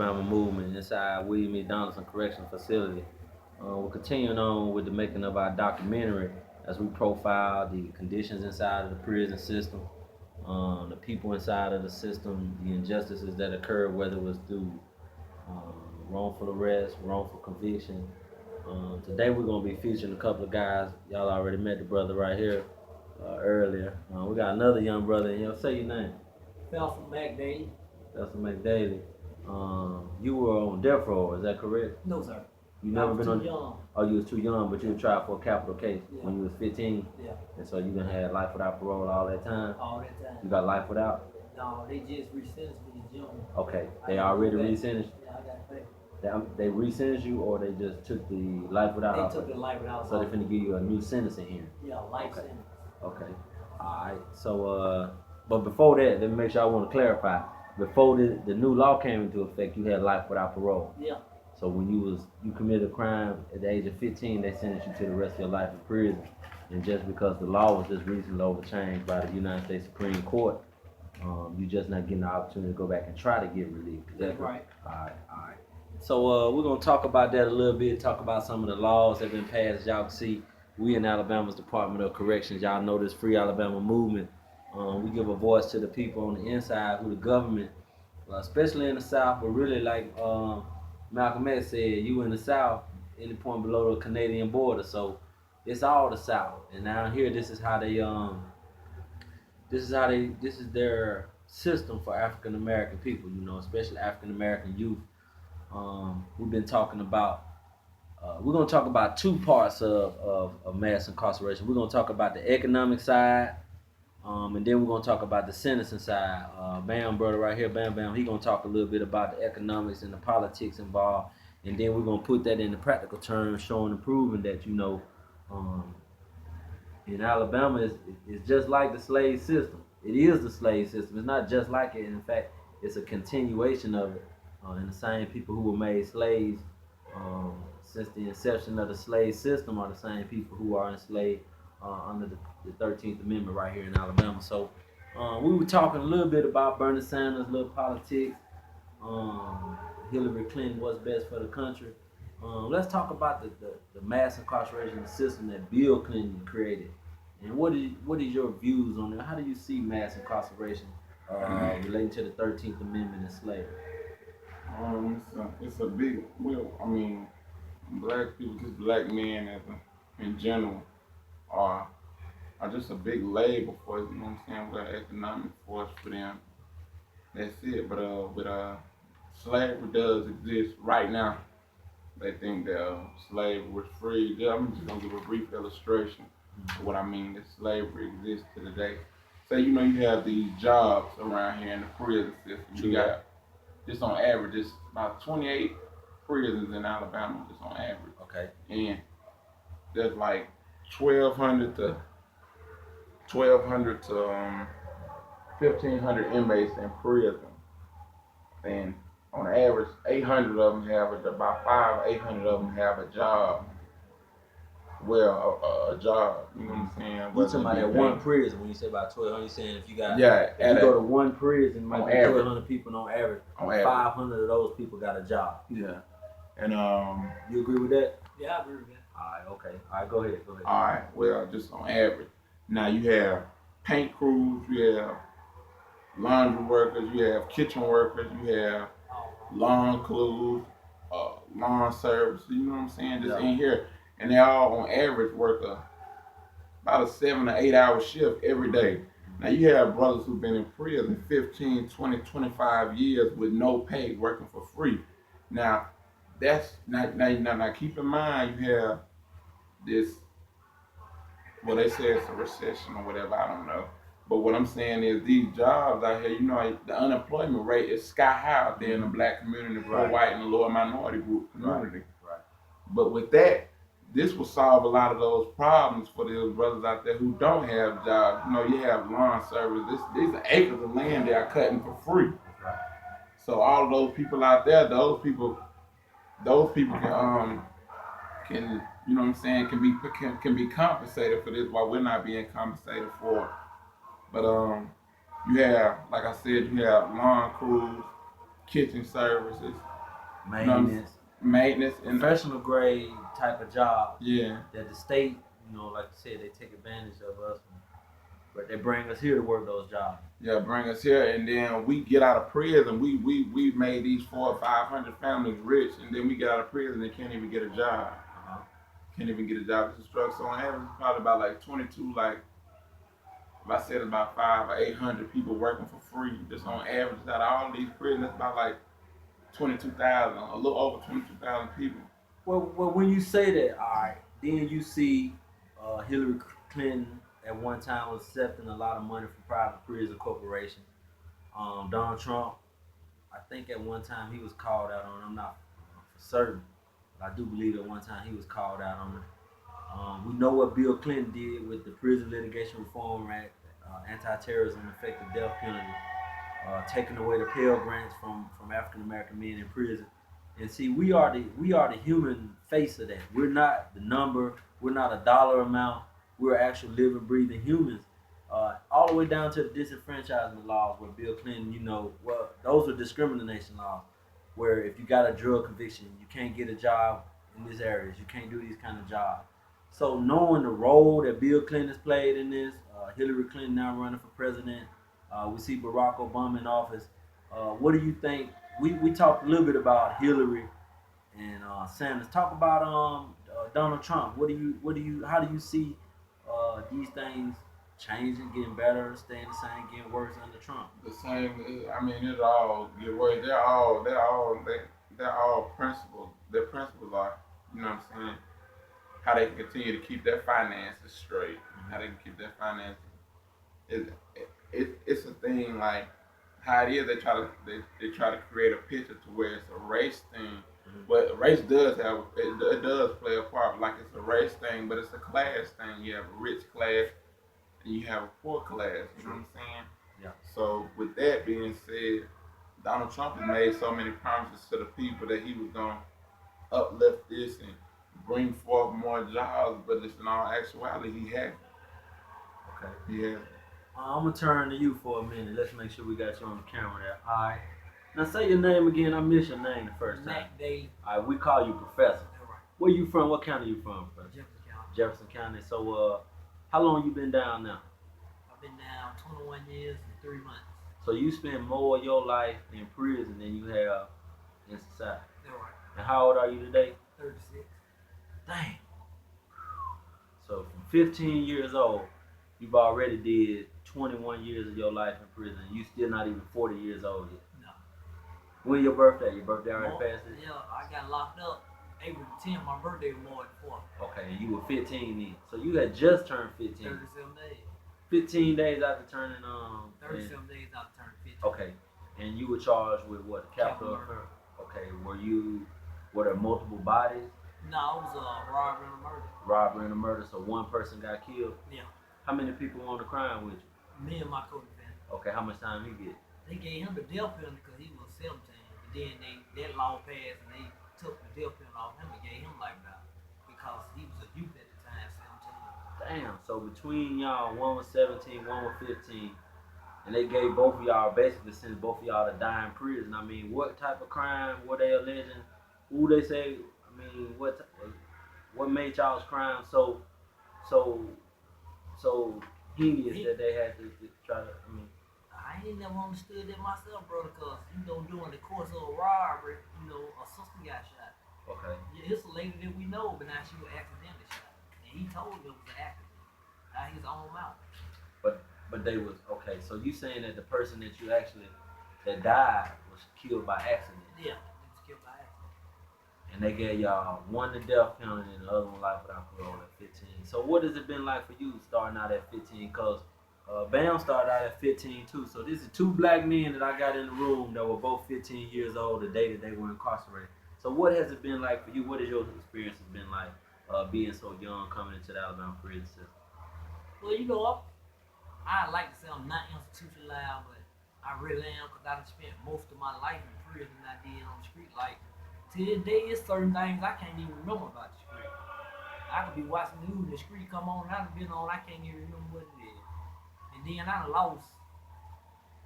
Alabama movement inside William E. Donaldson Correctional Facility. We're continuing on with the making of our documentary as we profile the conditions inside of the prison system, the people inside of the system, the injustices that occur, whether it was through wrongful arrest, wrongful conviction. Today we're going to be featuring a couple of guys. Y'all already met the brother right here earlier. We got another young brother. Say your name. Felson McDaily. Felson McDaily. You were on death row, is that correct? No, sir. You never been on? Young. Oh, you was too young, but you tried for a capital case when you was 15. Yeah. And so you done had life without parole all that time. All that time. You got life without? No, they just re-sentenced me to junior. Okay, they already re-sentenced. Yeah, I got paid. They re-sentenced you, or they just took the life without? They took the life without. So they're finna give you a new sentencing here. Yeah, life sentence. Okay. All right. So, but before that, let me make sure I want to clarify. Before the new law came into effect, you had life without parole. Yeah. So when you committed a crime at the age of 15, they sentenced you to the rest of your life in prison. And just because the law was just recently overchanged by the United States Supreme Court, you just not getting the opportunity to go back and try to get relief. That's right. All right. So we're gonna talk about that a little bit. Talk about some of the laws that have been passed. As y'all can see, we in Alabama's Department of Corrections. Y'all know this Free Alabama movement. We give a voice to the people on the inside who the government, especially in the South, but really like Malcolm X said, you in the South, any point below the Canadian border. So it's all the South. And down here, this is their system for African American people. Especially African American youth. We've been talking about. We're gonna talk about two parts of mass incarceration. We're gonna talk about the economic side. And then we're gonna talk about the sentencing side. Bam, brother, right here, Bam, he gonna talk a little bit about the economics and the politics involved, and then we're gonna put that into practical terms, showing and proving that in Alabama it's just like the slave system. It is the slave system. It's not just like it. In fact, it's a continuation of it. And the same people who were made slaves since the inception of the slave system are the same people who are enslaved under the 13th Amendment right here in Alabama. So we were talking a little bit about Bernie Sanders, little politics, Hillary Clinton, what's best for the country. Let's talk about the mass incarceration system that Bill Clinton created. And what is your views on it? How do you see mass incarceration relating to the 13th Amendment and slavery? It's a big, black people, just black men in general, are just a big label for, we're an economic force for them. That's it. But slavery does exist right now. They think that slavery was free. I'm just gonna give a brief illustration of what I mean that slavery exists to today. Say you have these jobs around here in the prison system. You got just on average, it's about 28 prisons in Alabama, just on average. Okay. And there's like 1,200 to 1,500 inmates in prison, and on average, 800 of them have about 800 of them have a job. Well, a job, you know what I'm saying? You're talking about that one prison when you say about 1,200. You're saying if you go to one prison, might be 1,200 people on average. 500 of those people got a job. Yeah, and you agree with that? Yeah, I agree with that. All right, okay. All right, go ahead. All right, well, just on average. Now you have paint crews, you have laundry workers, you have kitchen workers, you have lawn crews, lawn service. You know what I'm saying? Just in here. And they all on average work about a 7 to 8 hour shift every day. Now you have brothers who've been in prison 15, 20, 25 years with no pay, working for free. Now that's now keep in mind you have this, well, they say it's a recession or whatever, I don't know. But what I'm saying is these jobs out here, the unemployment rate is sky high out there in the black community, poor white and the lower minority group community. Right. But with that, this will solve a lot of those problems for those brothers out there who don't have jobs. You have lawn service. These are acres of land they are cutting for free. Right. So all of those people out there, those people can you know what I'm saying, can be compensated for this while we're not being compensated for it. But you have, like I said, you have lawn crews, kitchen services, maintenance, maintenance, and professional grade type of job. Yeah. That the state, like you said, they take advantage of us, but they bring us here to work those jobs. Yeah, bring us here, and then we get out of prison. We made these 400 or 500 families rich, and then we get out of prison and can't even get a job. Can't even get a job. It's a struggle. So on average, probably about like 22, like if I said about 500 or 800 people working for free, just on average out of all these prisons, that's about like 22,000, a little over 22,000 people. Well, when you say that, all right, then you see Hillary Clinton at one time was accepting a lot of money from private prison corporations. Donald Trump, I think at one time he was called out on it. I'm not for certain, but I do believe at one time he was called out on it. We know what Bill Clinton did with the Prison Litigation Reform Act, anti-terrorism, effective death penalty, taking away the Pell Grants from African American men in prison. And see, we are the human face of that. We're not the number. We're not a dollar amount. We're actual living, breathing humans. All the way down to the disenfranchisement laws, where Bill Clinton, well, those are discrimination laws, where if you got a drug conviction, you can't get a job in these areas. You can't do these kind of jobs. So knowing the role that Bill Clinton has played in this, Hillary Clinton now running for president, we see Barack Obama in office. What do you think? We talked a little bit about Hillary and Sanders. Talk about Donald Trump. How do you see these things changing, getting better, staying the same, getting worse under Trump? The same. I mean, it all get worse. They're all principles. Their principles are, you know what I'm saying, how they can continue to keep their finances straight, how they can keep their finances. It's a thing like how it is. They try to create a picture to where it's a race thing, but race it does play a part. Like it's a race thing, but it's a class thing. You have a rich class and you have a poor class. You know what I'm saying? Yeah. So with that being said, Donald Trump has made so many promises to the people that he was gonna uplift this and bring forth more jobs, but it's in all actuality he hasn't. Okay. Yeah. I'm gonna turn to you for a minute. Let's make sure we got you on the camera there. All right. Now say your name again. I missed your name the first time. Mac Day. All right. We call you Professor. Right. Where you from? What county you from, Professor? Jefferson County. Jefferson County. So, how long you been down now? I've been down 21 years and 3 months. So you spend more of your life in prison than you have in society. Right. And how old are you today? 36. Dang. So from 15 years old, you've already did 21 years of your life in prison. You still not even 40 years old yet. No. When your birthday? Your birthday already passed it? Yeah, I got locked up April 10th. My birthday was March 4th. Okay, and you were 15 then. So you had just turned 15. 37 days. 15 days after turning 37 days after turning 15. Okay, and you were charged with what? Capital murder. Okay, were there multiple bodies? No, it was a robbery and a murder. Robbery and a murder. So one person got killed. Yeah. How many people on the crime with you? Me and my co-defendant. Okay, how much time he get? They gave him the death penalty because he was 17. But then that law passed and they took the death penalty off him and gave him life out because he was a youth at the time, 17. Damn. So between y'all, one was 17, one was 15, and they gave both of y'all basically sentenced both of y'all to die in prison. I mean, what type of crime were they alleging? Who they say? I mean, what made y'all's crime so heinous that they had to try to? I mean, I ain't never understood that myself, brother, because, during the course of a robbery, a sister got shot. Okay. Yeah, it's a lady that we know, but now she was accidentally shot. And he told them it was an accident. Out his own mouth. But they was, okay, so you saying that the person that died was killed by accident? Yeah, he was killed by accident. And they gave y'all one the death penalty and the other one life without parole at 15. So what has it been like for you starting out at 15? Because Bam started out at 15 too. So this is two black men that I got in the room that were both 15 years old the day that they were incarcerated. So what has it been like for you? What has your experience been like being so young coming into the Alabama prison system? Well, I like to say I'm not institutionalized, but I really am because I done spent most of my life in prison than I did on the street. Like, to this day, it's certain things I can't even remember about the street. I could be watching the news and the street come on and I done been on, I can't even remember what it is. And then I done lost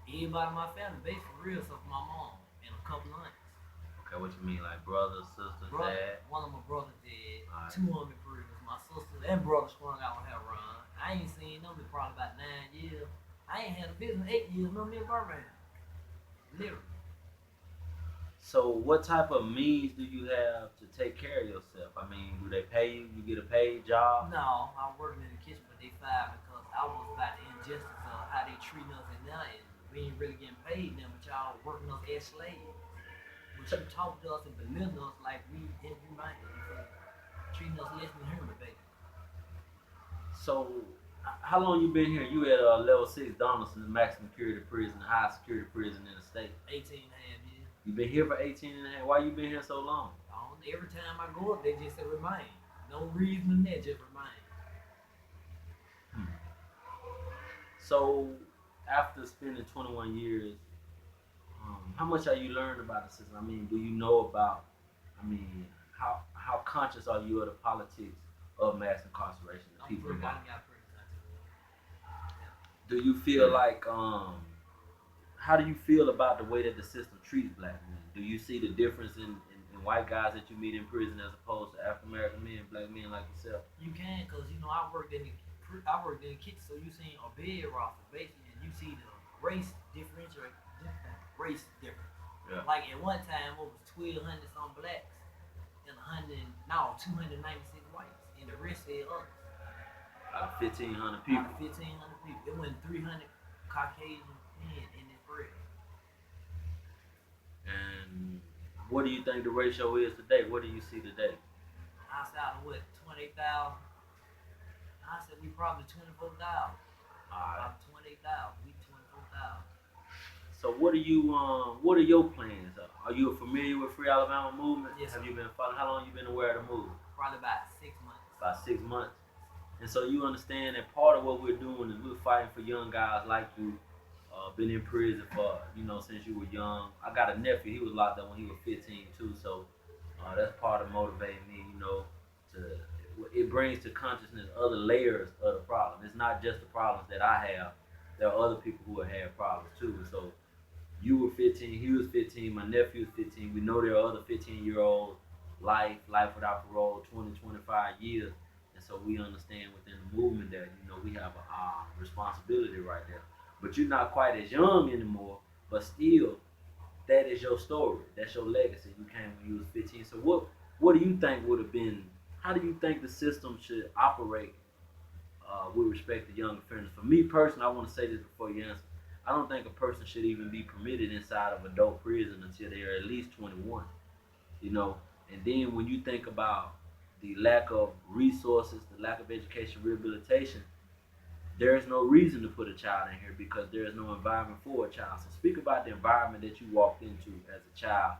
everybody in my family, basically real stuff, my mom and a a couple months. Okay, what you mean, like brothers, sisters, dad? One of my brothers dead. Alright. 2 of them in prison. My sister and brother sprung out on heroin. I ain't seen them in probably about 9 years. I ain't had a business 8 years. No me in Birmingham. Literally. So what type of means do you have to take care of yourself? I mean, do they pay you? You get a paid job? No, I was working in the kitchen, but they fired because I was about the injustice of how they treat us in there, and we ain't really getting paid now, but y'all working us as slaves. But you talk to us and belittle us like we inhumane, treating us less than human, baby. So, how long you been here? You at level 6 Donaldson, the maximum security prison, the highest security prison in the state. 18 and a half years. You been here for 18 and a half. Why you been here so long? Every time I go up, they just say remain. No reason in that, just remain. So, after spending 21 years, how much are you learning about the system? I mean, do you know about, how conscious are you of the politics of mass incarceration? The people involved? Do you feel like, how do you feel about the way that the system treats black men? Do you see the difference in white guys that you meet in prison as opposed to African American men, black men like yourself? You can, cause I worked in the kitchen, so you seen a bed roster basically, and you see the race difference. Yeah. Like at one time, it was 1,200 some blacks and 296 whites, and the rest said others. About 1,500 people. 1,500 people. It went 300 Caucasian men in this bread. And what do you think the ratio is today? What do you see today? I said, out of what, 28,000? I said, we probably 24,000. Alright. 28,000. We 24,000. So what are your plans? Are you familiar with Free Alabama movement? Yes. Have you been following? How long you been aware of the movement? Probably about 6 months. About 6 months. And so you understand that part of what we're doing is we're fighting for young guys like you, been in prison for, since you were young. I got a nephew, he was locked up when he was 15 too, so that's part of motivating me, it brings to consciousness other layers of the problem. It's not just the problems that I have. There are other people who have had problems too. And so you were 15, he was 15, my nephew was 15. We know there are other 15-year-olds, life without parole, 20, 25 years. And so we understand within the movement that, we have a responsibility right there. But you're not quite as young anymore, but still, that is your story. That's your legacy. You came when you was 15. So what do you think would have been, how do you think the system should operate with respect to young offenders? For me personally, I want to say this before you answer. I don't think a person should even be permitted inside of adult prison until they are at least 21. And then when you think about the lack of resources, the lack of education, rehabilitation, there is no reason to put a child in here because there is no environment for a child. So speak about the environment that you walked into as a child.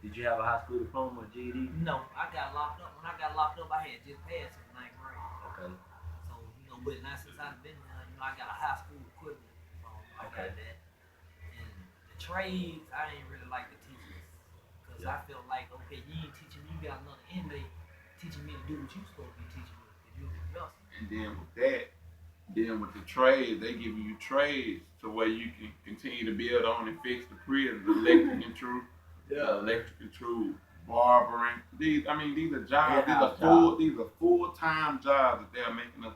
Did you have a high school diploma or GED? No, I got locked up. When I got locked up, I had just passed in 9th grade. Okay. So, but now since I've been here, I got a high school equivalent. I got that. And the trades, I ain't really like the teachers. Because I feel like, okay, you ain't teaching me, you got another inmate teaching me to do what you supposed to be teaching me. If you're a professor. And then with that, with the trades, they give you trades to where you can continue to build on and fix the prison, the electric control, barbering. These are jobs. These are full-time jobs that they're making us,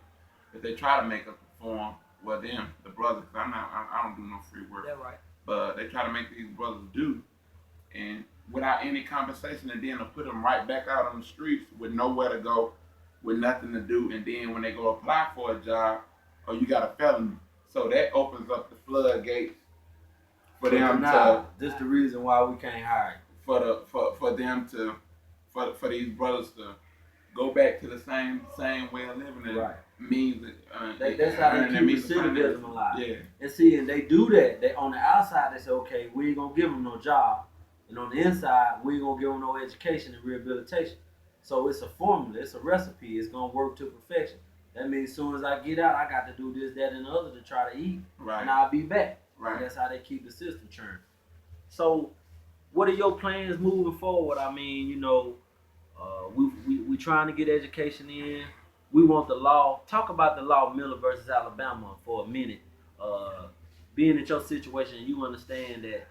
that they try to make us perform. Well, the brothers, I don't do no free work. That's right. But they try to make these brothers do, and without any compensation, and then to put them right back out on the streets with nowhere to go, with nothing to do, and then when they go apply for a job, you got a felony. So that opens up the floodgates for them to. This is the reason why we can't hire you. For these brothers to go back to the same way of living. Right. Means that's how they keep recidivism alive. Yeah. And they do that. They on the outside they say, okay, we ain't gonna give them no job, and on the inside we ain't gonna give them no education and rehabilitation. So it's a formula, it's a recipe. It's gonna work to perfection. That means as soon as I get out, I got to do this, that, and the other to try to eat, and I'll be back. Right. And that's how they keep the system churning. So, what are your plans moving forward? I mean, we trying to get education in. We want the law. Talk about the law, Miller versus Alabama, for a minute. Being in your situation, you understand that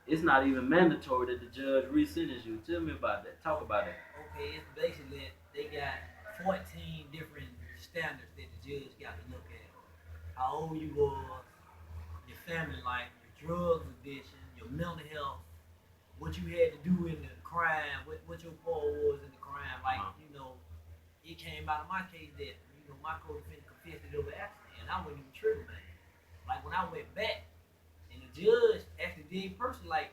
it's not even mandatory that the judge re-sentence you. Tell me about that. Talk about that. Okay, it's basically they got 14 different standards that the judge got to look at. How old you was, your family life, your drug addiction, your mental health, what you had to do in the crime, what your part was in the crime. Like, it came out of my case that, my co-defendant confessed it over accident, and I wasn't even tripping, man. Like, when I went back, and the judge actually did personally, like,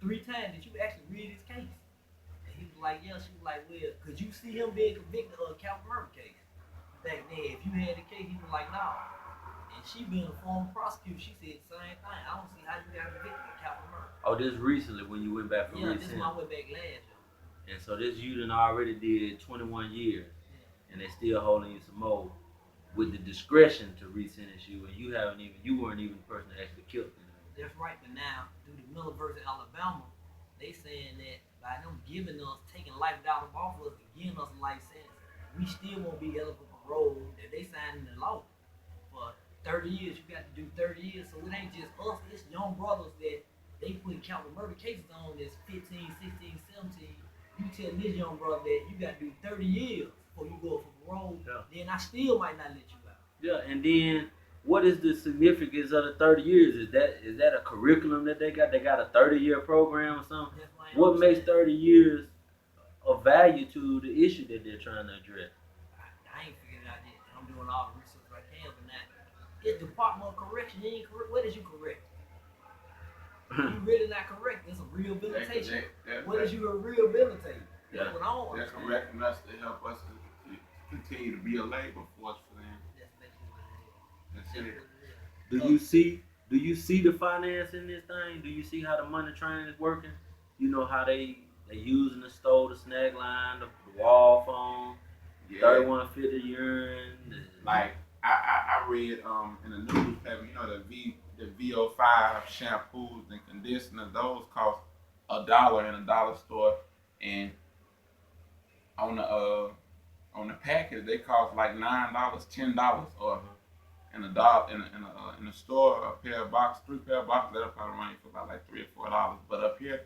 3 times, did you actually read his case? And he was like, yeah. She was like, well, could you see him being convicted of a capital murder case? Back then, if you had the case, he was like, no. And she being a former prosecutor, she said the same thing. I don't see how you got convicted of capital murder. Oh, this recently when you went back for Yeah, this is when I went back last year. And so this you done already did 21 years, and they still holding you some more with the discretion to re-sentence you, and you weren't even the person that actually killed them. That's right, but now due to Miller versus Alabama, they saying that by them taking life out of us and giving us a life sentence, we still won't be eligible for parole. That they signed in the law for 30 years. You got to do 30 years, so it ain't just us. It's young brothers that they put capital murder cases on that's 15, 16, 17. You tell this young brother that you got to do 30 years before you go for parole, then I still might not let you out. Yeah, and then what is the significance of the 30 years? Is that a curriculum that they got? They got a 30-year program or something? What makes 30 years of value to the issue that they're trying to address? I ain't figured it out yet. I'm doing all the research I can, but now it's Department of Correction. You ain't correct. What is you correct? You really not correct. It's a rehabilitation. What is you a rehabilitate? That's what I want. They're correcting us to help us to continue to be a labor force for them. That's it. Do you see the finance in this thing? Do you see how the money train is working? You know how they using the stove, the snag line, the wall phone, 3150 urine. Like I read in the newspaper, the VO5 shampoos and conditioners, those cost $1 in a dollar store, and on the package they cost like $9, $10, or in a store, a pair of boxes, 3 pair of boxes, that'll probably run you for about like $3 or $4. But up here,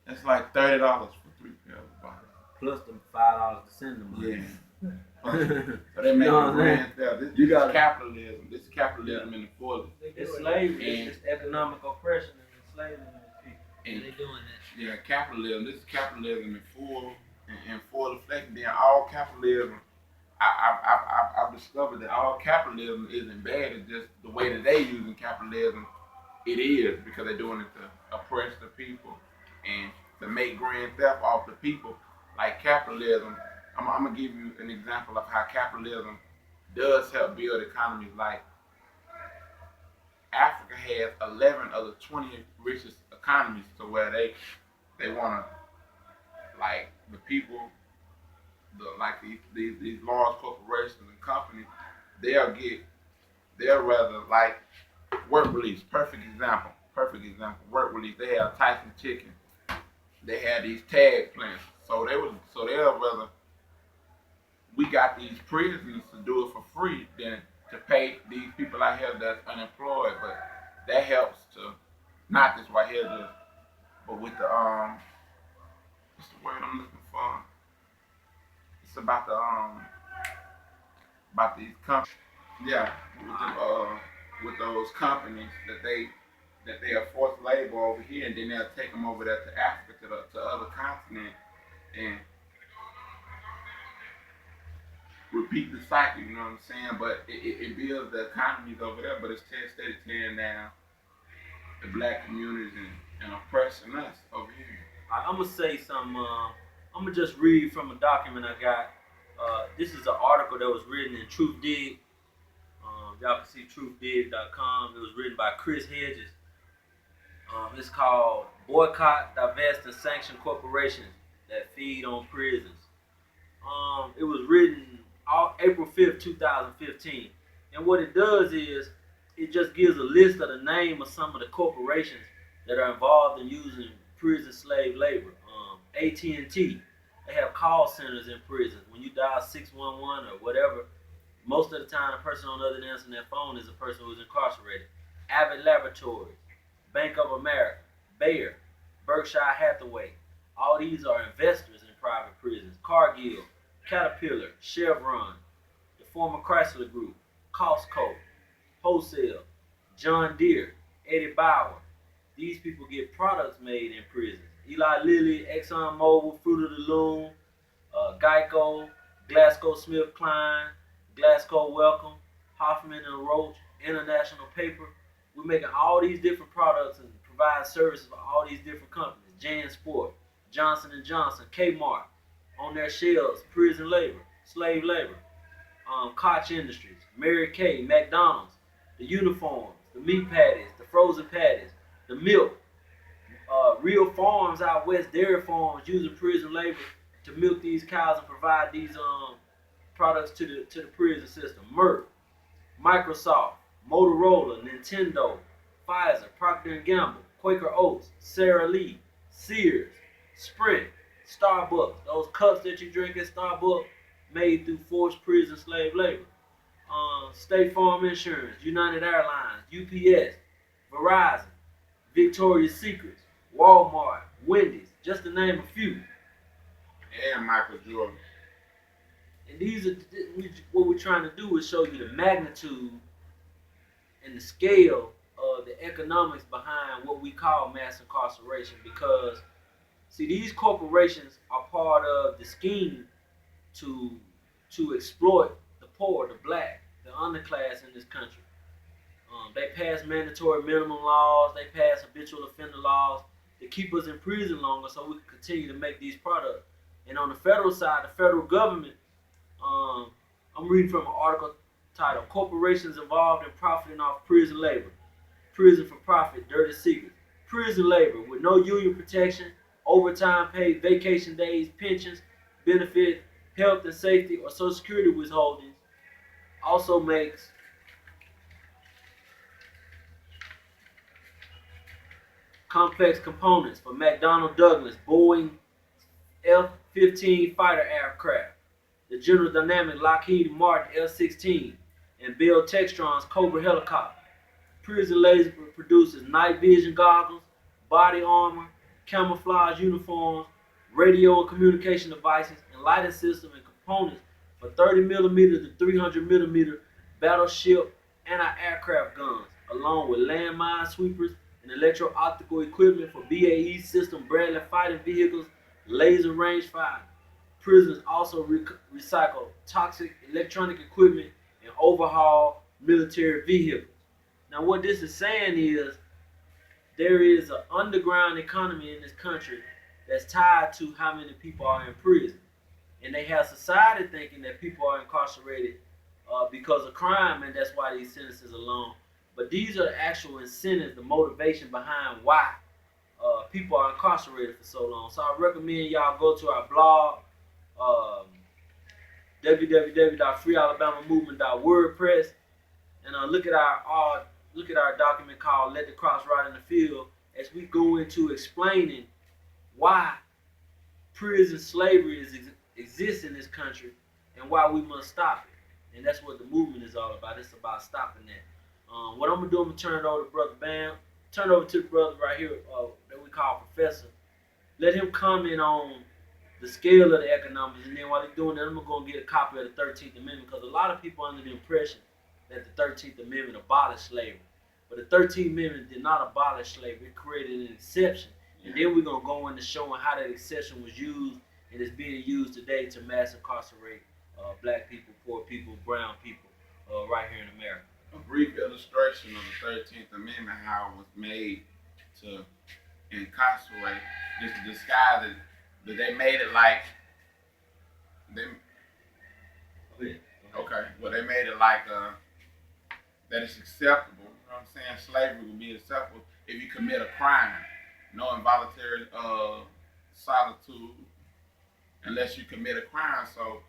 it's like $30 for 3 pairs of boxes. Plus the $5 to send them. Yeah. So they make a grand theft. This is capitalism. This is capitalism in the fullest. It's slavery. It's economic oppression and enslavement of people. And they doing that. Yeah, capitalism. This is capitalism in full effect. And then all capitalism, I've discovered that all capitalism isn't bad. It's just the way that they using capitalism, it is, because they're doing it to oppress the people and to make grand theft off the people. Like capitalism, I'm gonna give you an example of how capitalism does help build economies. Like Africa has 11 of the 20 richest economies, to where they wanna, like, the people, these large corporations and companies, they'll rather, like, work release. Perfect example. Work release. They have Tyson Chicken. They had these tag plants. So they'll rather we got these prisons to do it for free than to pay these people out here that's unemployed. But that helps to, not this right here, but with the what's the word I'm looking for? It's about these companies. Yeah, with those companies that they are forced labor over here, and then they'll take them over there to Africa, to other continents, and repeat the cycle. You know what I'm saying? But it builds the economies over there, but it's steady tearing down the black communities and oppressing us over here. I'm gonna say something. I'm gonna just read from a document I got. This is an article that was written in Truth Dig. Y'all can see truthdig.com. It was written by Chris Hedges. It's called Boycott, Divest, and Sanction Corporations That Feed on Prisons. It was written April 5th, 2015. And what it does is, it just gives a list of the name of some of the corporations that are involved in using prison slave labor. AT&T, they have call centers in prisons. When you dial 611 or whatever, most of the time the person on the other end answering that phone is a person who's incarcerated. Abbott Laboratories, Bank of America, Bayer, Berkshire Hathaway. All these are investors in private prisons. Cargill, Caterpillar, Chevron, the former Chrysler Group, Costco, Wholesale, John Deere, Eddie Bauer. These people get products made in prisons. Eli Lilly, ExxonMobil, Fruit of the Loom, Geico, GlaxoSmithKline, Glasgow Welcome, Hoffman and Roach, International Paper. We're making all these different products and provide services for all these different companies. Jan Sport, Johnson and Johnson, Kmart, on their shelves, prison labor, slave labor. Koch Industries, Mary Kay, McDonald's, the uniforms, the meat patties, the frozen patties, the milk, real farms out west, dairy farms using prison labor to milk these cows and provide these products to the prison system. Merck, Microsoft, Motorola, Nintendo, Pfizer, Procter and Gamble, Quaker Oats, Sara Lee, Sears, Sprint, Starbucks. Those cups that you drink at Starbucks made through forced prison slave labor. State Farm Insurance, United Airlines, UPS, Verizon, Victoria's Secrets, Walmart, Wendy's, just to name a few. And Michael Jordan. And these are what we're trying to do is show you the magnitude and the scale of the economics behind what we call mass incarceration. Because see, these corporations are part of the scheme to exploit the poor, the black, the underclass in this country. They pass mandatory minimum laws. They pass habitual offender laws to keep us in prison longer so we can continue to make these products. And on the federal side, the federal government, I'm reading from an article titled Corporations Involved in Profiting Off Prison Labor. Prison for Profit, Dirty Secrets. Prison labor with no union protection, overtime pay, vacation days, pensions, benefits, health and safety, or Social Security withholdings also makes complex components for McDonnell Douglas Boeing F-15 fighter aircraft, the General Dynamics Lockheed Martin F-16, and Bell Textron's Cobra helicopter. Prison labor produces night vision goggles, body armor, camouflage uniforms, radio and communication devices, and lighting systems and components for 30 millimeter to 300 millimeter battleship anti-aircraft guns, along with landmine sweepers and electro-optical equipment for BAE System Bradley fighting vehicles, laser range fire. Prisons also recycle toxic electronic equipment and overhaul military vehicles. Now, what this is saying is there is an underground economy in this country that's tied to how many people are in prison. And they have society thinking that people are incarcerated because of crime, and that's why these sentences are long. But these are the actual incentives, the motivation behind why people are incarcerated for so long. So I recommend y'all go to our blog, www.freealabamamovement.wordpress, and look at our document called "Let the Crops Rot in the Field" as we go into explaining why prison slavery exists in this country and why we must stop it. And that's what the movement is all about. It's about stopping that. What I'm gonna do, I'm gonna turn it over to Brother Bam. Turn it over to the brother right here that we call Professor. Let him comment on the scale of the economics, and then while he's doing that, I'm gonna get a copy of the 13th Amendment, because a lot of people are under the impression that the 13th Amendment abolished slavery. But the 13th Amendment did not abolish slavery. It created an exception. And then we're going to go into showing how that exception was used and is being used today to mass incarcerate black people, poor people, brown people right here in America. A brief illustration of the 13th Amendment, how it was made to incarcerate, just to disguise it, that they made it like, they made it like that it's acceptable. You know what I'm saying? Slavery would be acceptable if you commit a crime. No involuntary solitude unless you commit a crime. So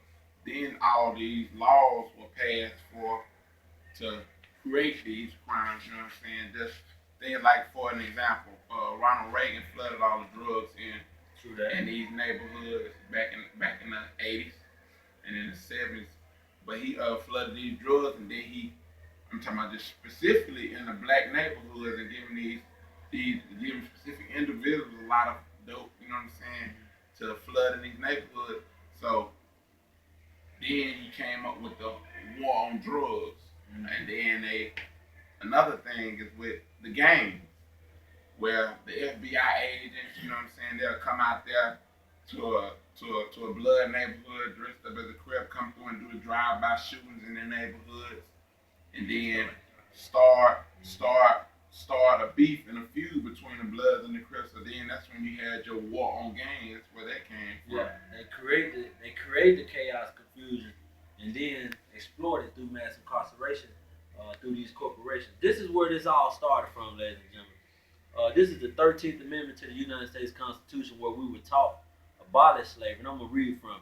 then all these laws were passed to create these crimes. You know what I'm saying? Just things like, for an example, Ronald Reagan flooded all the drugs in these neighborhoods back in the 80s and in the 70s. But he flooded these drugs, and then I'm talking about just specifically in the black neighborhoods, and giving these giving specific individuals a lot of dope, you know what I'm saying, to flood in these neighborhoods. So then he came up with the war on drugs. And then another thing is with the gangs, where the FBI agents, you know what I'm saying, they'll come out there to a blood neighborhood dressed up as a crip, come through and do the drive-by shootings in their neighborhoods, and then start a beef and a feud between the Bloods and the Crips. So then that's when you had your war on gangs. That's where that came from. Yeah, they created the chaos, confusion, and then exploited through mass incarceration through these corporations. This is where this all started from, ladies and gentlemen. This is the 13th Amendment to the United States Constitution, where we were taught abolish slavery. And I'm going to read from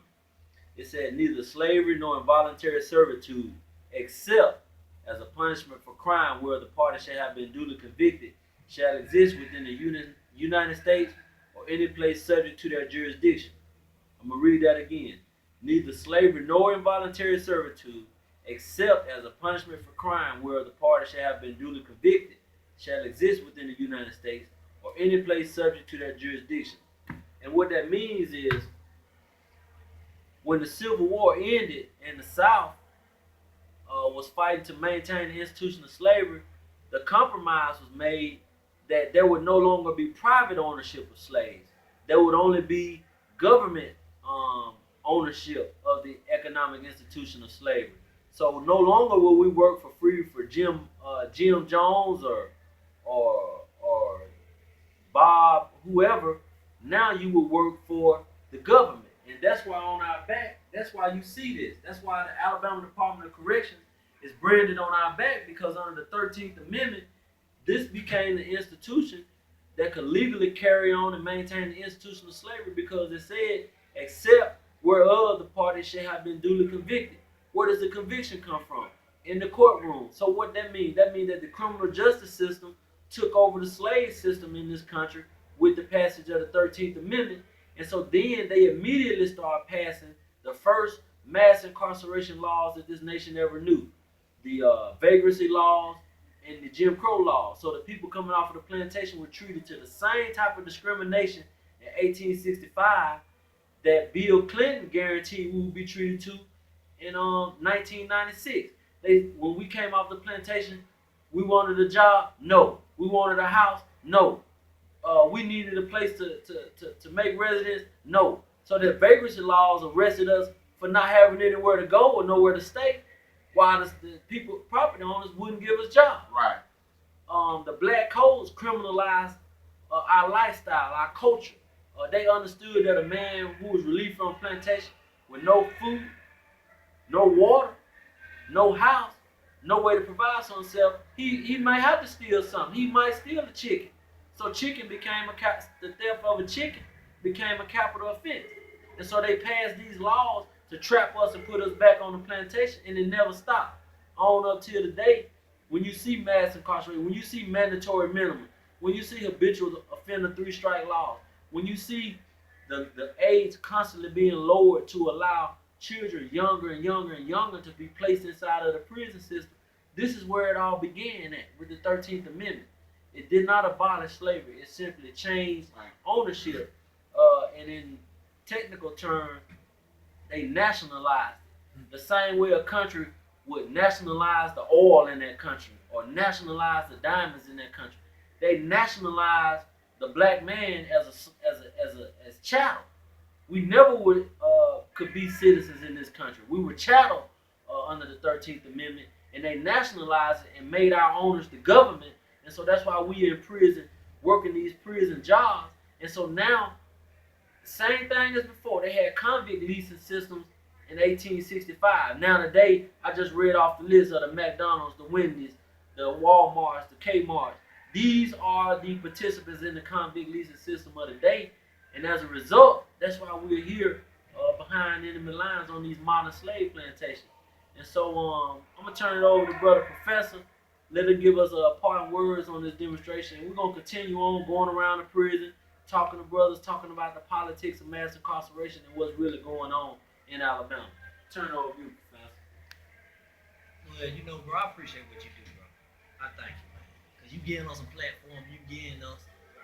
it. It said, neither slavery nor involuntary servitude, except as a punishment for crime where the party shall have been duly convicted, shall exist within the United States or any place subject to their jurisdiction. I'm going to read that again. Neither slavery nor involuntary servitude, except as a punishment for crime where the party shall have been duly convicted, shall exist within the United States or any place subject to their jurisdiction. And what that means is, when the Civil War ended and the South was fighting to maintain the institution of slavery, the compromise was made that there would no longer be private ownership of slaves. There would only be government ownership of the economic institution of slavery. So no longer will we work for free for Jim Jones or Bob, whoever. Now you will work for the government. And that's why on our back, that's why you see this. That's why the Alabama Department of Corrections is branded on our back, because under the 13th Amendment, this became the institution that could legally carry on and maintain the institution of slavery, because it said, except whereof the party shall have been duly convicted. Where does the conviction come from? In the courtroom. So what that means? That means that the criminal justice system took over the slave system in this country with the passage of the 13th Amendment. And so then they immediately started passing the first mass incarceration laws that this nation ever knew. The vagrancy laws and the Jim Crow laws. So the people coming off of the plantation were treated to the same type of discrimination in 1865 that Bill Clinton guaranteed we would be treated to in 1996. When we came off the plantation, we wanted a job? No. We wanted a house? No. We needed a place to make residence? No. So the vagrancy laws arrested us for not having anywhere to go or nowhere to stay, while the people, property owners, wouldn't give us jobs. Right. The black codes criminalized our lifestyle, our culture. They understood that a man who was relieved from a plantation with no food, no water, no house, no way to provide for himself, he might have to steal something. He might steal a chicken. So chicken became the theft of a chicken became a capital offense. And so they passed these laws to trap us and put us back on the plantation, and it never stopped. On up till today, when you see mass incarceration, when you see mandatory minimum, when you see habitual offender 3-strike laws, when you see the age constantly being lowered to allow children younger and younger and younger to be placed inside of the prison system, this is where it all began at with the 13th Amendment. It did not abolish slavery. It simply changed ownership. And in technical terms, they nationalized it. The same way a country would nationalize the oil in that country or nationalize the diamonds in that country. They nationalized the black man as chattel. We never could be citizens in this country. We were chattel under the 13th Amendment, and they nationalized it and made our owners the government. And so that's why we in prison working these prison jobs. And so now, same thing as before. They had convict leasing systems in 1865. Now today, I just read off the list of the McDonald's, the Wendy's, the Walmarts, the Kmart's. These are the participants in the convict leasing system of the day. And as a result, that's why we're here behind enemy lines on these modern slave plantations. And so I'm going to turn it over to Brother Professor. Let her give us parting words on this demonstration. And we're going to continue on going around the prison, talking to brothers, talking about the politics of mass incarceration and what's really going on in Alabama. Turn it over to you, Professor. Well, bro, I appreciate what you do, bro. I thank you, man. Because, You giving us a platform, you giving us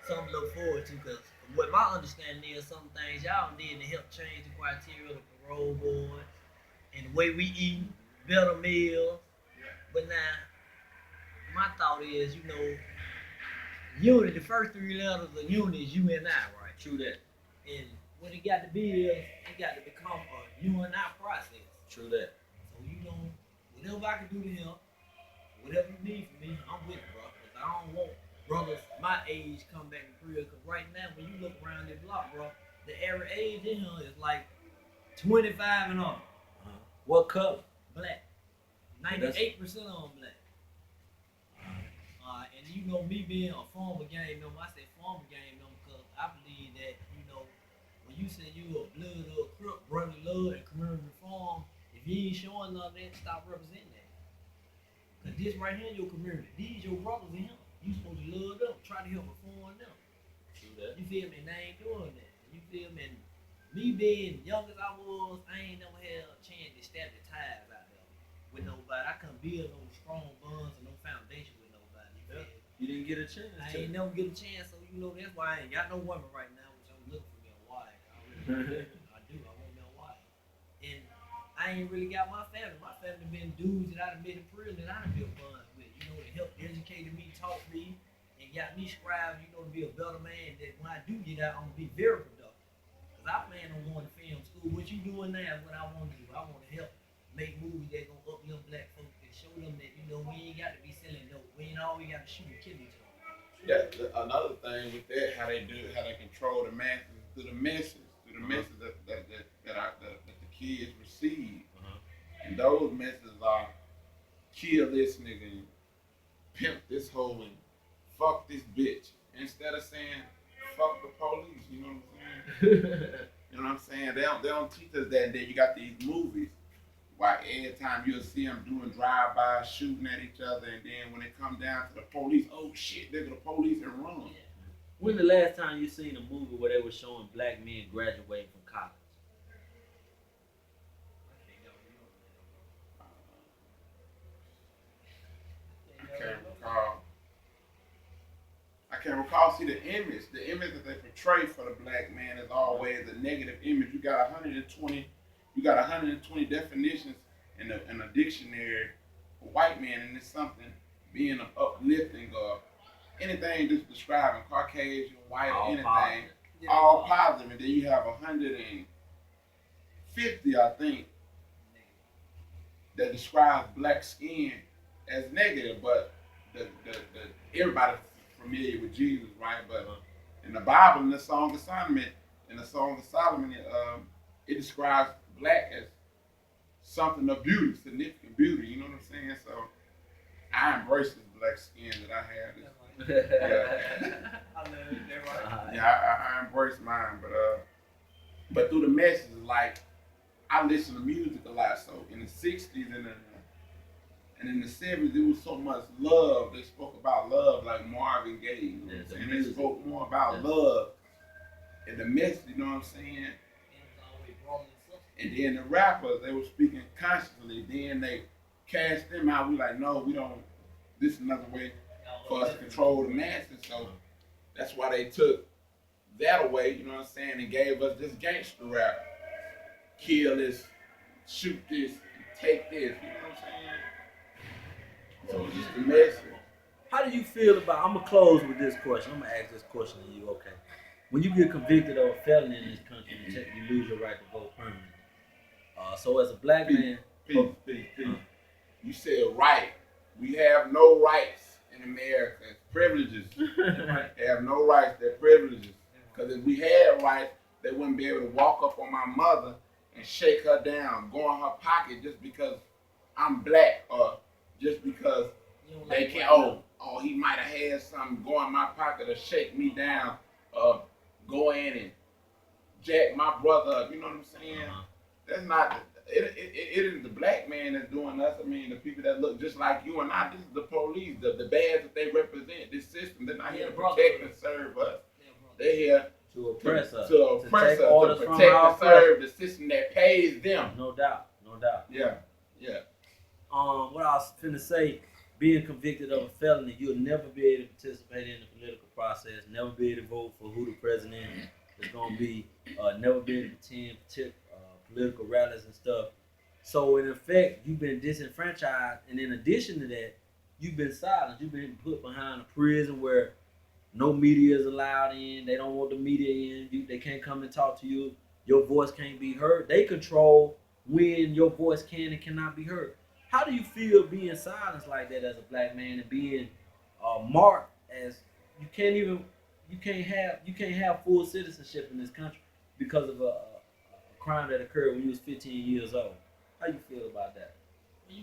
something to look forward to. Because what my understanding is, some things y'all did to help change the criteria of the parole board and the way we eat, better meals. But now, my thought is, unity, the first three letters of unity is UNI, right? True that. And what it got to be is, it got to become a UNI process. True that. So, whatever I can do to help, whatever you need from me, I'm with it, bro. Because I don't want brothers my age come back in prison. Because right now, when you look around this block, bro, the average age in here is like 25 and up. What color? Black. 98% of them black. And me being a former gang member, I say former gang member because I believe that, when you say you a blood or crook, brotherly love and community reform, if you ain't showing none of that, stop representing that. Because this right here is your community. These your brothers in here. You supposed to love them, try to help reform them. True that. You feel me? And they ain't doing that. You feel me? And me being young as I was, I ain't never had a chance to stab the ties out there with nobody. I couldn't build no strong bonds and no foundation with nobody. You feel me? You didn't get a chance. I ain't never get a chance, so that's why I ain't got no woman right now, which I'm looking for me a wife. I do. I want me a wife. And I ain't really got my family. My family been dudes that I done been in prison that I done built bonds with. That helped educate me, taught me, and got me scribed, to be a better man. That when I do get out, I'm gonna be very productive. Cause I plan on going to film school. What you doing now is what I want to do. I want to help make movies that gonna uplift black folks and show them that we ain't got to be selling dope. We ain't always got to shoot and kill each other. Yeah, another thing with that, how they control the masses through the message, that the kids receive, and those messages are kill this nigga, and pimp this hoe, and fuck this bitch, instead of saying fuck the police. You know what I'm saying? You know what I'm saying? They don't teach us that. And then you got these movies. Why every time you'll see them doing drive-by, shooting at each other, and then when it come down to the police, oh shit, they're the police and run. Yeah. When the last time you seen a movie where they were showing black men graduating from college? I can't recall. See, the image that they portray for the black man is always a negative image. You got 120 definitions in a dictionary for white men, and it's something being uplifting or anything just describing Caucasian, white, or anything, all positive. And then you have 150, I think, that describes black skin as negative, but everybody's familiar with Jesus, right? But in the Bible, in the Song of Solomon, it describes black as something of beauty, significant beauty. You know what I'm saying? So I embrace this black skin that I have. I love it. Right. Yeah, I embrace mine, but through the message, like I listen to music a lot. So in the '60s and in the '70s, there was so much love. They spoke about love, like Marvin Gaye. You know what I'm saying? They spoke more about love and the message. You know what I'm saying? And then the rappers, they were speaking consciously. Then they cast them out. We like, no, we don't. This is another way for us to control the masses. So that's why they took that away. You know what I'm saying? And gave us this gangster rap. Kill this, shoot this, take this. You know what I'm saying? So just the message. How do you feel about? I'm gonna close with this question. I'm gonna ask this question to you. Okay. When you get convicted of a felony in this country, you lose your right to vote permanently. So as a black man, you said right. We have no rights in America. It's privileges. They have no rights. They're privileges. Because if we had rights, they wouldn't be able to walk up on my mother and shake her down, go in her pocket just because I'm black, or just because they can. Oh, he might have had something go in my pocket or shake me down, or go in and jack my brother up. You know what I'm saying? That's not. It is the black man that's doing us. I mean, the people that look just like you and I. This is the police, the badge that they represent. This system. They're not here to protect and serve us. They're here to oppress us, to oppress us, to protect and serve the system that pays them. No doubt. Yeah. What I was finna say, being convicted of a felony, you'll never be able to participate in the political process, never be able to vote for who the president is going to be, never be able to attend political rallies and stuff. So in effect, you've been disenfranchised, and in addition to that, you've been silenced. You've been put behind a prison where no media is allowed in. They don't want the media in. They can't come and talk to you. Your voice can't be heard. They control when your voice can and cannot be heard. How do you feel being silenced like that as a black man and being marked as you can't have full citizenship in this country because of a crime that occurred when you was 15 years old? How you feel about that?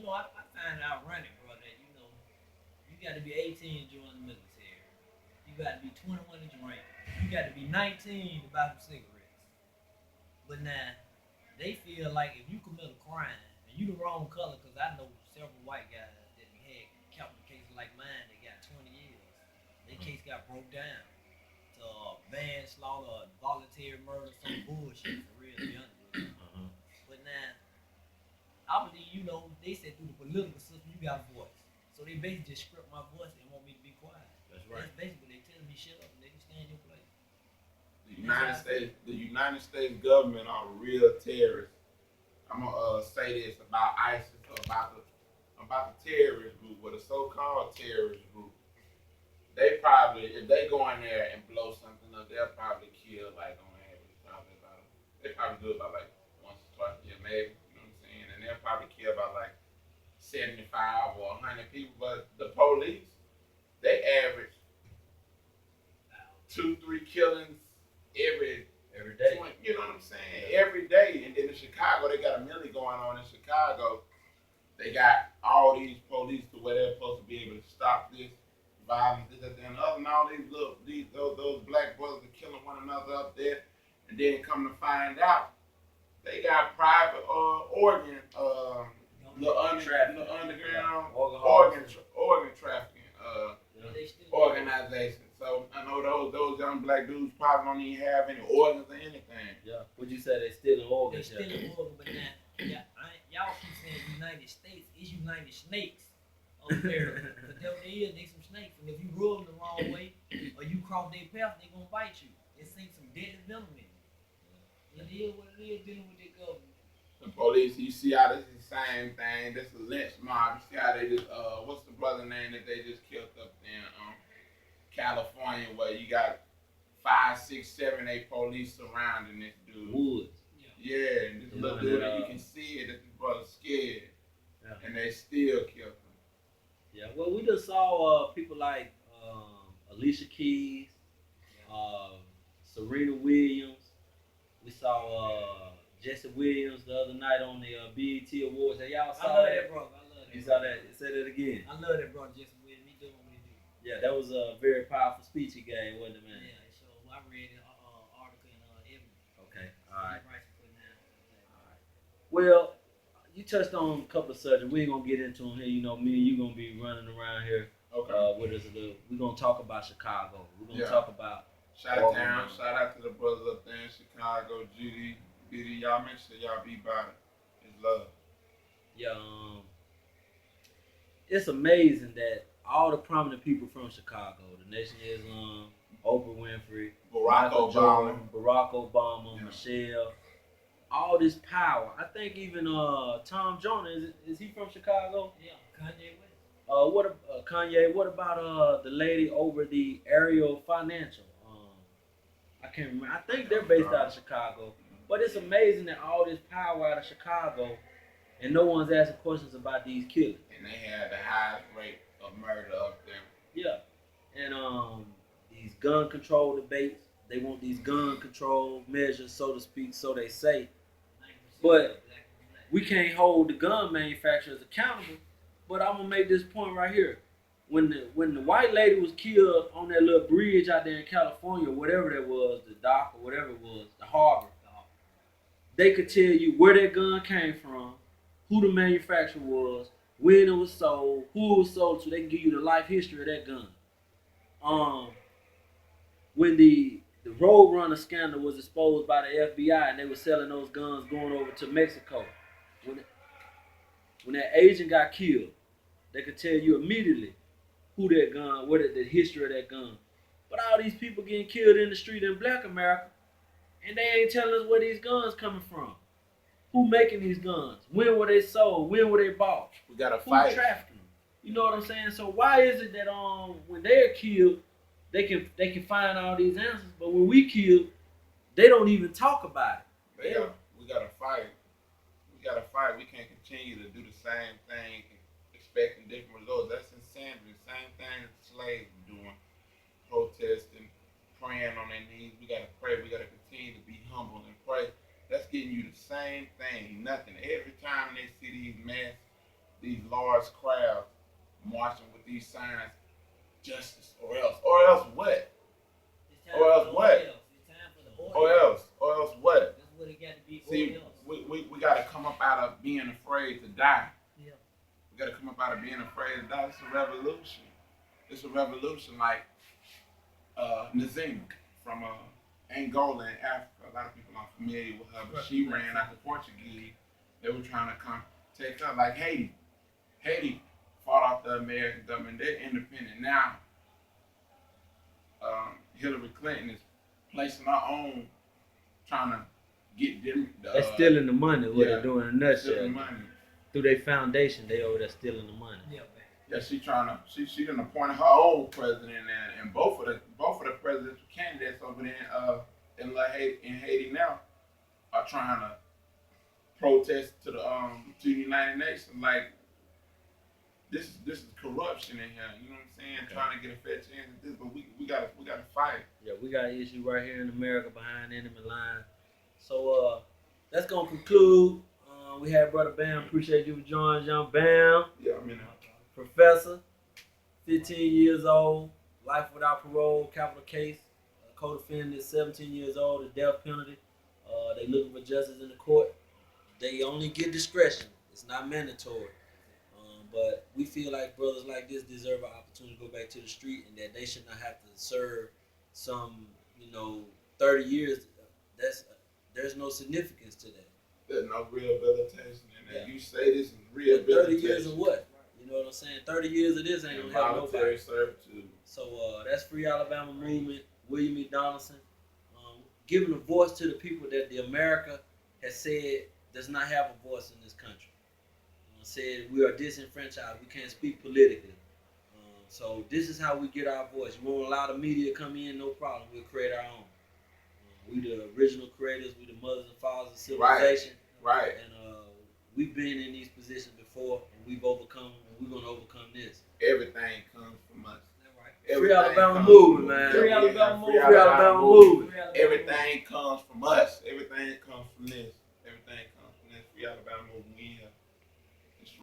Well, I find it ironic, bro, that you got to be 18 to join the military. You got to be 21 to drink. You got to be 19 to buy some cigarettes. But now, they feel like if you commit a crime and you the wrong color, because I know several white guys that had capital cases like mine that got 20 years. Their case got broke down to manslaughter, voluntary murder, some bullshit for real, to be honest with you. But now, I believe, they said through the political system, you got a voice. So they basically just script my voice and want me to be quiet. That's right. That's basically they telling me shut up and they can stay in your place. The United States government are real terrorists. I'm gonna say this about ISIS, about the terrorist group, or the so-called terrorist group. They probably, if they go in there and blow something up, they'll probably kill like on average, they probably do it about like once or twice a year, maybe. You know what I'm saying? And they'll probably kill about like 75 or 100 people. But the police, they average 2-3 killings every day. You know what I'm saying? Yeah. Every day. And then in Chicago, they got a millie going on in Chicago. They got all these police to where they're supposed to be able to stop this violence, this, that, and the other, and all those black brothers are killing one another up there. And then come to find out, they got private organ, underground organ trafficking organization. So I know those young black dudes probably don't even have any organs or anything. Yeah. Would you say they stealing organs? They stealing organs, but now, y'all keep saying United States. It's United Snakes over there. Because they some snakes. And if you rub them the wrong way or you cross their path, they gonna bite you. It seems some deadly venom in it. It is what it is dealing with their government. The police, you see how this is the same thing. This is a lynch mob. You see how they just what's the brother name that they just killed up in California, where you got 5, 6, 7, 8 police surrounding this dude. Woods. Yeah, and this little dude that you can see it that this brother's scared, and they still killed him. Yeah, well, we just saw people like Alicia Keys, Serena Williams. We saw Jesse Williams the other night on the BET Awards. Have y'all saw that? I love that, bro. You saw that? Say that again. I love that, bro. Jesse Williams. He doing what he do. Yeah, that was a very powerful speech he gave, wasn't it, man? Yeah, so I read an article in Ebony. Okay, all right. Alright. Well, you touched on a couple of subjects. We ain't gonna get into them here. You know, me and you gonna be running around here. Okay. With us a little. We're gonna talk about Chicago. We're gonna talk about. Shout out to the brothers up there in Chicago, Judy, BD. Y'all make sure y'all be about it. It's love. Yeah. It's amazing that all the prominent people from Chicago, the Nation of Islam, Oprah Winfrey, Barack Obama, Michelle, all this power. I think even Tom Jones, is he from Chicago? Yeah, Kanye West. Kanye? What about the lady over the Ariel Financial? I can't remember. I think they're based out of Chicago. But it's amazing that all this power out of Chicago, and no one's asking questions about these killings. And they had the highest rate of murder up there. Yeah, and these gun control debates. They want these gun control measures, so to speak, so they say. But we can't hold the gun manufacturers accountable. But I'm gonna make this point right here. When the white lady was killed on that little bridge out there in California, whatever that was, the dock or whatever it was, the harbor, they could tell you where that gun came from, who the manufacturer was, when it was sold, who it was sold to. They can give you the life history of that gun. When the Roadrunner scandal was exposed by the FBI and they were selling those guns going over to Mexico, when that agent got killed, they could tell you immediately who that gun, what is the history of that gun. But all these people getting killed in the street in Black America, and they ain't telling us where these guns coming from. Who making these guns? When were they sold? When were they bought? We gotta Who fight. trafficking them? You know what I'm saying? So why is it that when they're killed, they can find all these answers, but when we kill, they don't even talk about it. We gotta fight. We gotta fight. We can't continue to do the same thing, expecting different results. That's insanity. The same thing that slaves were doing, protesting, praying on their knees. We gotta pray. We gotta continue to be humble and pray. That's getting you the same thing. Nothing. Every time they see these large crowds marching with these signs, justice, or else what? Or else what? Or else what? That's what it got to be. See, we got to come up out of being afraid to die. Yeah. We got to come up out of being afraid to die. It's a revolution. It's a revolution like Nazim from Angola in Africa. A lot of people aren't familiar with her, but she ran out the Portuguese. They were trying to come take her, like Haiti. Haiti fought off the American government. They're independent now. Hillary Clinton is placing her own, trying to get them. They're stealing the money. What they're doing in a nutshell. Stealing money. Through their foundation, they over there stealing the money. Yeah, she done appointed her own president, and both of the presidential candidates over there in Haiti now are trying to protest to the United Nations. Like this is corruption in here. You know what I'm saying? Okay. Trying to get a fair chance at this, but we gotta fight. Yeah, we got an issue right here in America behind enemy lines. So that's gonna conclude. We had Brother Bam. Appreciate you for joining, young Bam. Yeah, I mean. Professor, 15 years old, life without parole, capital case, co-defendant, 17 years old, the death penalty. They looking for justice in the court. They only get discretion. It's not mandatory. But we feel like brothers like this deserve an opportunity to go back to the street, and that they should not have to serve some, 30 years. There's no significance to that. There's no rehabilitation in that. Yeah. You say this is rehabilitation. 30 years of what? You know what I'm saying? 30 years of this ain't gonna help nobody. Servitude. So that's Free Alabama Movement, William E. Donaldson, giving a voice to the people that the America has said does not have a voice in this country. Said we are disenfranchised, we can't speak politically. So this is how we get our voice. You won't allow the media to come in, no problem. We'll create our own. We the original creators, we the mothers and fathers of civilization. Right. And we've been in these positions before, and we've overcome, and we're gonna overcome this. Everything comes from us. Free Alabama Movement, man. Free Alabama Movement. Free Alabama Movement. Everything comes from us. Everything comes from this.